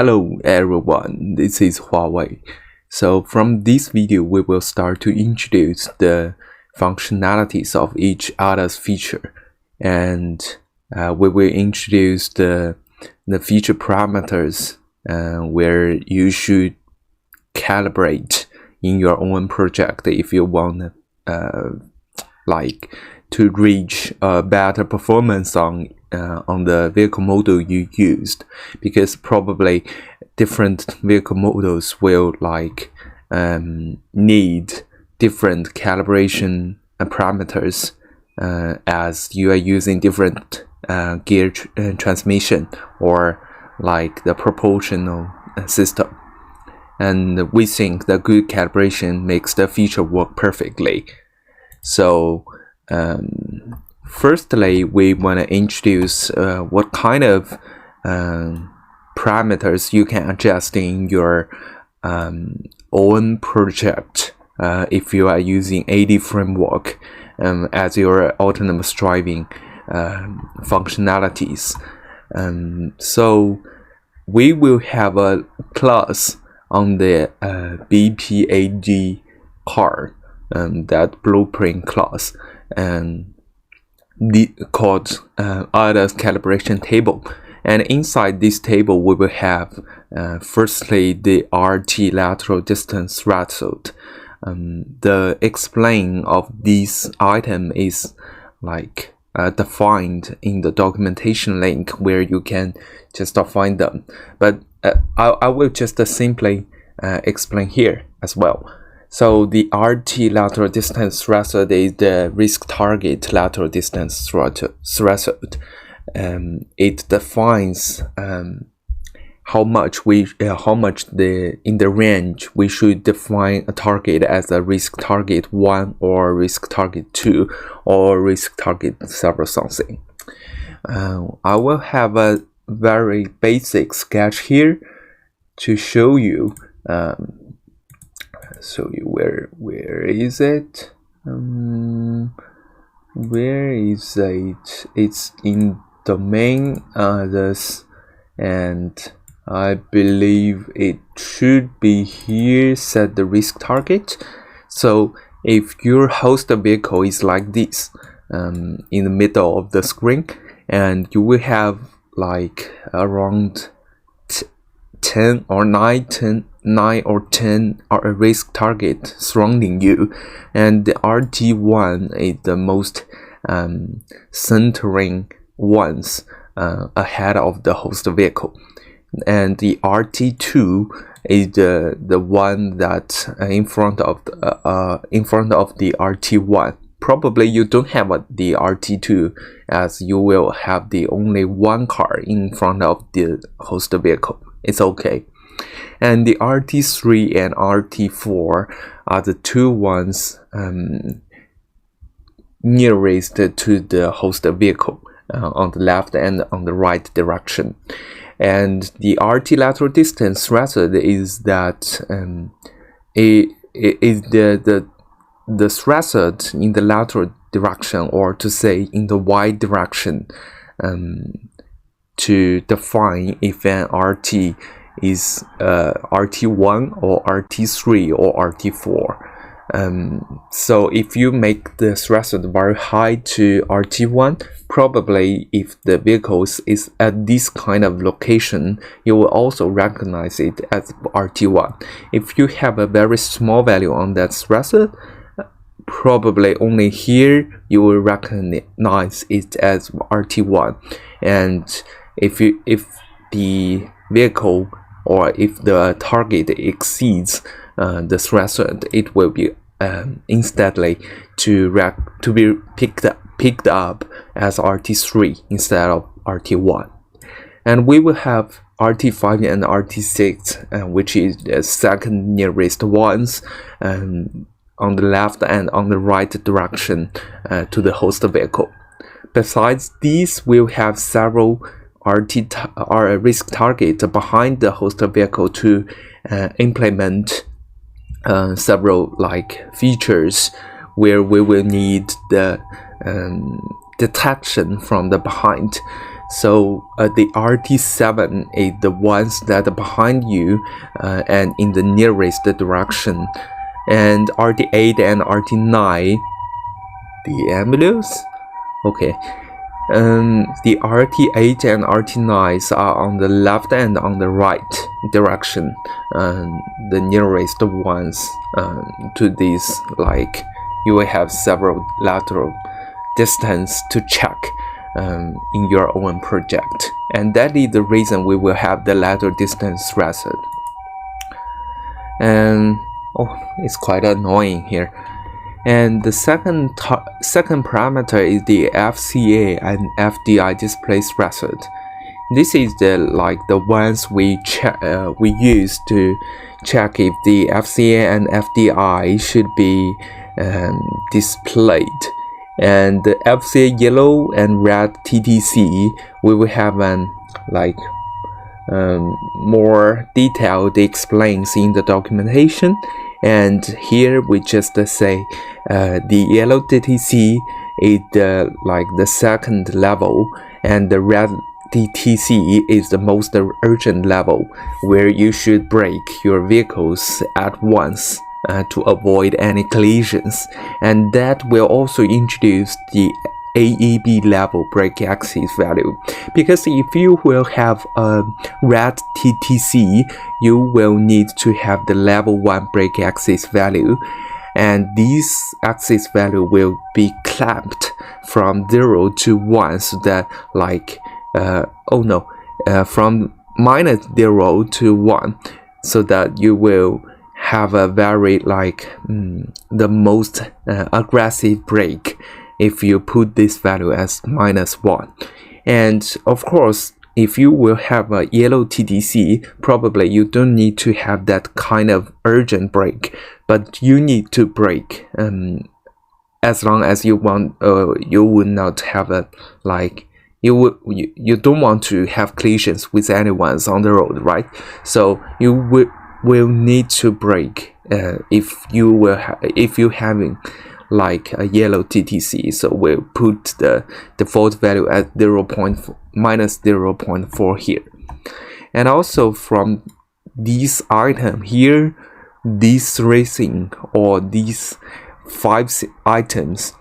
Hello everyone, this is Huawei. So from this video, we will start to introduce the functionalities of each ADAS feature, and we will introduce the feature parameters where you should calibrate in your own project if you want to reach a better performance on the vehicle model you used, because probably different vehicle models will need different calibration parameters as you are using different gear transmission or the proportional system. And we think the good calibration makes the feature work perfectly. So firstly, we want to introduce what kind of parameters you can adjust in your own project if you are using AD framework as your autonomous driving functionalities. So we will have a class on the BPAD car, that blueprint class, and called ADAS calibration table. And inside this table, we will have firstly the RT lateral distance threshold. The explain of this item is defined in the documentation link where you can just find them. But I will just simply explain here as well. So the RT lateral distance threshold is the risk target lateral distance threshold. It defines how much in the range we should define a target as a risk target 1 or risk target 2 or risk target several something. I will have a very basic sketch here to show you. Where is it? Where is it? It's in domain others, and I believe it should be here. Set the risk target. So if your host vehicle is like this, in the middle of the screen, and you will have around 10 or 9 or 10 are a risk target surrounding you, and the RT1 is the most centering ones ahead of the host vehicle, and the RT2 is the one that in front of the RT1. Probably you don't have the RT2, as you will have the only one car in front of the host vehicle. It's okay. And the RT3 and RT4 are the two ones nearest to the host vehicle on the left and on the right direction. And the RT lateral distance threshold is that it is the threshold in the lateral direction, or to say in the y direction, to define if an RT is RT1 or RT3 or RT4. So if you make the threshold very high to RT1, probably if the vehicle is at this kind of location, you will also recognize it as RT1. If you have a very small value on that threshold, probably only here you will recognize it as RT1. And if the vehicle or if the target exceeds the threshold, it will be instantly to be picked up as RT3 instead of RT1. And we will have RT5 and RT6, which is the second nearest ones, on the left and on the right direction to the host vehicle. Besides these, we'll have several risk target behind the host vehicle to implement several features where we will need the detection from the behind. So the RT7 is the ones that are behind you and in the nearest direction, and RT8 and RT9, the ambulance. Okay. The RT8 and RT9s are on the left and on the right direction, the nearest ones to this. Like, you will have several lateral distance to check in your own project, and that is the reason we will have the lateral distance threshold. And it's quite annoying here. And the second parameter is the FCA and FDI display threshold. This is the ones we use to check if the FCA and FDI should be displayed. And the FCA yellow and red TTC, we will have an more detailed explains in the documentation. And here we just say the yellow DTC is the second level, and the red DTC is the most urgent level, where you should brake your vehicles at once to avoid any collisions. And that will also introduce the AEB level brake axis value, because if you will have a red TTC, you will need to have the level 1 brake axis value, and this axis value will be clamped from 0 to 1, so that from -0 to 1, so that you will have a very the most aggressive brake if you put this value as -1. And of course, if you will have a yellow TTC, probably you don't need to have that kind of urgent brake, but you need to brake as long as you want. You would not have a you don't want to have collisions with anyone on the road, right? So you will need to brake if you're having a yellow TTC. So we'll put the default value at -0.4 here. And also from this item here, these racing or these 5 items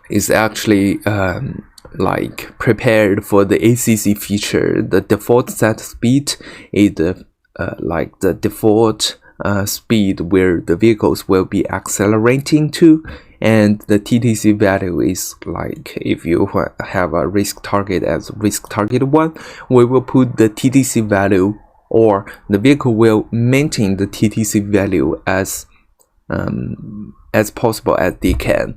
is actually prepared for the ACC feature. The default set speed is the default speed where the vehicles will be accelerating to, and the TTC value is if you have a risk target as risk target 1, we will put the TTC value, or the vehicle will maintain the TTC value as possible as they can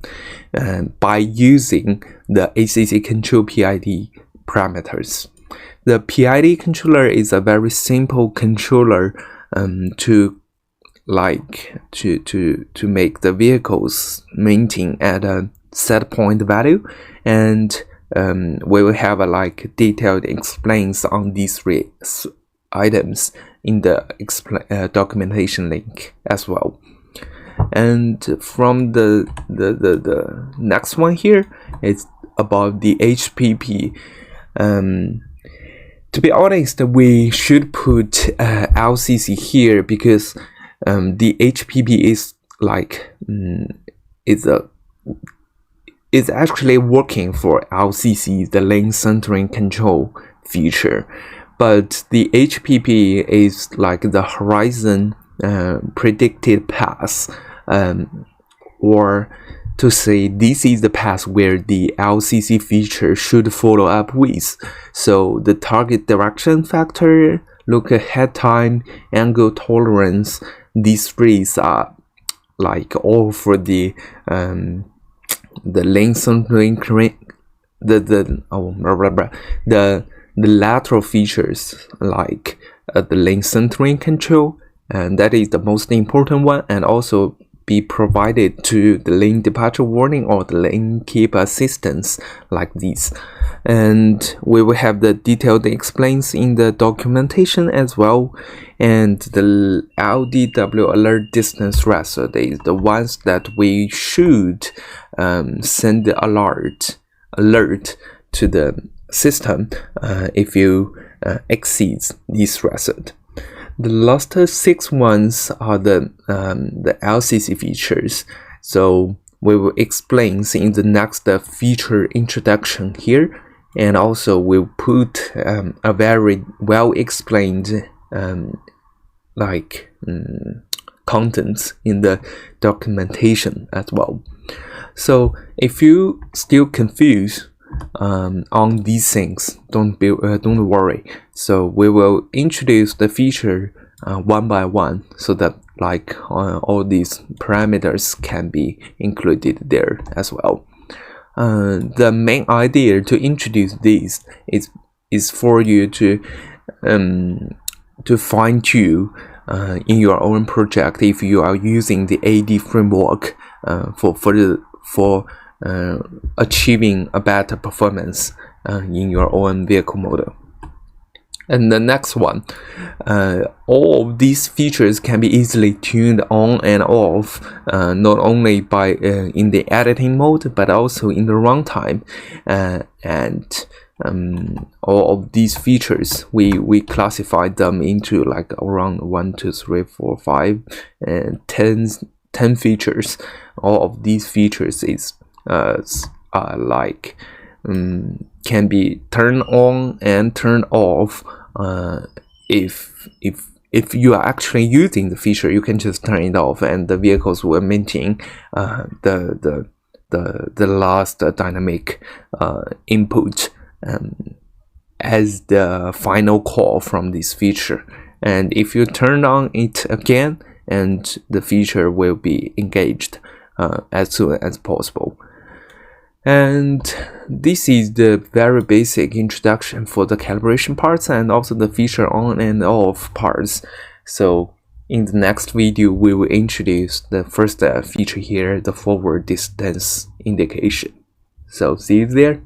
by using the ACC control PID parameters. The PID controller is a very simple controller to make the vehicles maintain at a set point value, and we will have a detailed explains on these 3 items in the documentation link as well. And from the next one here, it's about the HPP. To be honest, we should put LCC here, because the HPP is is actually working for LCC, the lane centering control feature, but the HPP is the horizon predicted path, or to say this is the path where the LCC feature should follow up with. So the target direction factor, look ahead time, angle tolerance, these 3 are all for the lane centering, the lateral features, the lane centering control, and that is the most important one, and also be provided to the lane departure warning or the lane keep assistance like this. And we will have the detailed explains in the documentation as well. And the LDW alert distance threshold is the ones that we should send the alert to the system if you exceeds this threshold. The last 6 ones are the LCC features. So we will explain in the next feature introduction here, and also we'll put a very well explained contents in the documentation as well. So if you still confused on these things, don't worry. So we will introduce the feature one by one, so that all these parameters can be included there as well. The main idea to introduce these is for you to fine-tune in your own project if you are using the AD framework for achieving a better performance in your own vehicle model. And the next one, all of these features can be easily tuned on and off, not only by in the editing mode, but also in the runtime. And all of these features, we classify them into around 1, 2, 3, 4, 5, and 10 features. All of these features is can be turned on and turned off. If you are actually using the feature, you can just turn it off, and the vehicles will maintain the last dynamic input as the final call from this feature. And if you turn on it again, and the feature will be engaged as soon as possible. And this is the very basic introduction for the calibration parts, and also the feature on and off parts. So in the next video, we will introduce the first feature here, the forward distance indication. So see you there.